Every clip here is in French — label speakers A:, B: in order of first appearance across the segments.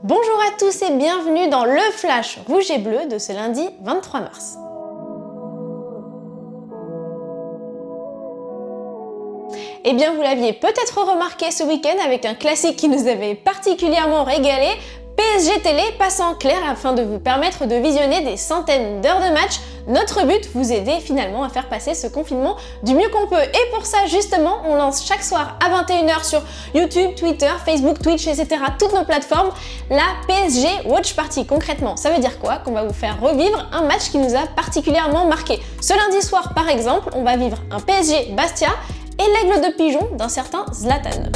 A: Bonjour à tous et bienvenue dans le Flash Rouge et Bleu de ce lundi 23 mars. Eh bien, vous l'aviez peut-être remarqué ce week-end avec un classique qui nous avait particulièrement régalé. PSG Télé passe en clair afin de vous permettre de visionner des centaines d'heures de match. Notre but, vous aider finalement à faire passer ce confinement du mieux qu'on peut. Et pour ça, justement, on lance chaque soir à 21 h sur YouTube, Twitter, Facebook, Twitch, etc. toutes nos plateformes, la PSG Watch Party. Concrètement, ça veut dire quoi? Qu'on va vous faire revivre un match qui nous a particulièrement marqué. Ce lundi soir, par exemple, on va vivre un PSG Bastia et l'aigle de pigeon d'un certain Zlatan.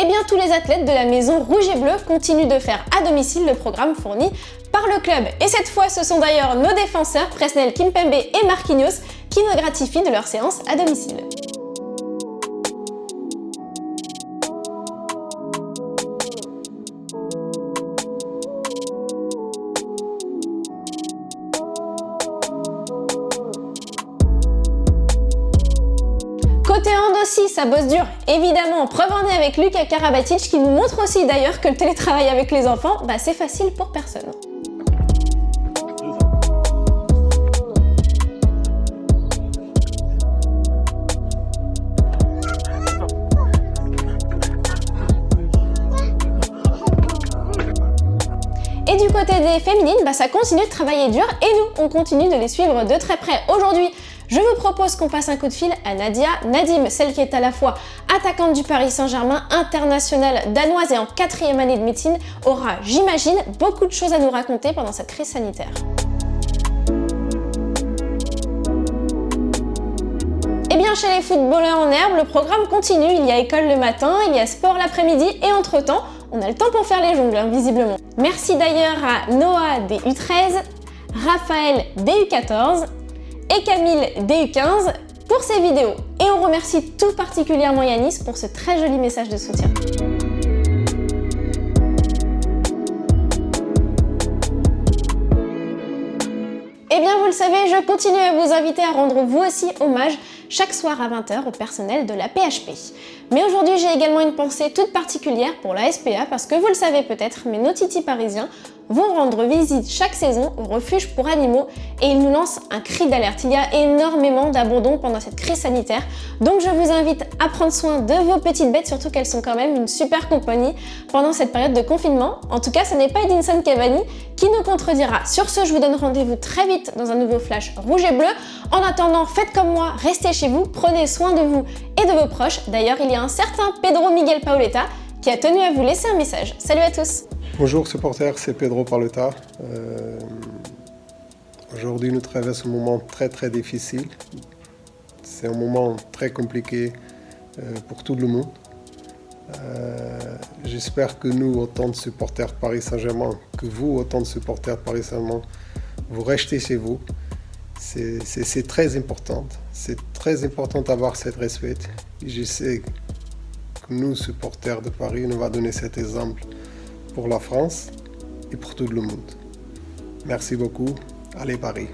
A: Eh bien, tous les athlètes de la maison Rouge et Bleu continuent de faire à domicile le programme fourni par le club. Et cette fois, ce sont d'ailleurs nos défenseurs, Presnel Kimpembe et Marquinhos, qui nous gratifient de leur séance à domicile. Côté hand aussi, ça bosse dur. Évidemment, preuve en est avec Luka Karabatic qui nous montre aussi d'ailleurs que le télétravail avec les enfants, c'est facile pour personne. Et du côté des féminines, ça continue de travailler dur et nous, on continue de les suivre de très près. Aujourd'hui, je vous propose qu'on passe un coup de fil à Nadia Nadim, celle qui est à la fois attaquante du Paris Saint-Germain, internationale danoise et en 4e année de médecine, aura, j'imagine, beaucoup de choses à nous raconter pendant cette crise sanitaire. Et bien chez les footballeurs en herbe, le programme continue, il y a école le matin, il y a sport l'après-midi et entre-temps, on a le temps pour faire les jongles, visiblement. Merci d'ailleurs à Noah des U13, Raphaël des U14 et Camille DU15 pour ces vidéos. Et on remercie tout particulièrement Yanis pour ce très joli message de soutien. Et bien vous le savez, je continue à vous inviter à rendre vous aussi hommage chaque soir à 20 h au personnel de la PHP. Mais aujourd'hui, j'ai également une pensée toute particulière pour la SPA parce que vous le savez peut-être, mais nos titis parisiens vont rendre visite chaque saison au refuge pour animaux et ils nous lancent un cri d'alerte. Il y a énormément d'abandons pendant cette crise sanitaire, donc je vous invite à prendre soin de vos petites bêtes, surtout qu'elles sont quand même une super compagnie pendant cette période de confinement. En tout cas, ce n'est pas Edinson Cavani qui nous contredira. Sur ce, je vous donne rendez-vous très vite dans un nouveau Flash Rouge et Bleu. En attendant, faites comme moi, restez chez vous, prenez soin de vous et de vos proches. D'ailleurs, il y a un certain Pedro Miguel Paoletta qui a tenu à vous laisser un message. Salut à tous!
B: Bonjour supporters, c'est Pedro Paoletta. Aujourd'hui, nous traversons un moment très difficile. C'est un moment très compliqué pour tout le monde. J'espère que nous, autant de supporters de Paris Saint-Germain, que vous, autant de supporters de Paris Saint-Germain, vous restez chez vous. C'est très important. C'est très important d'avoir cet respect. Et je sais que nous, supporters de Paris, nous va donner cet exemple pour la France et pour tout le monde. Merci beaucoup. Allez Paris!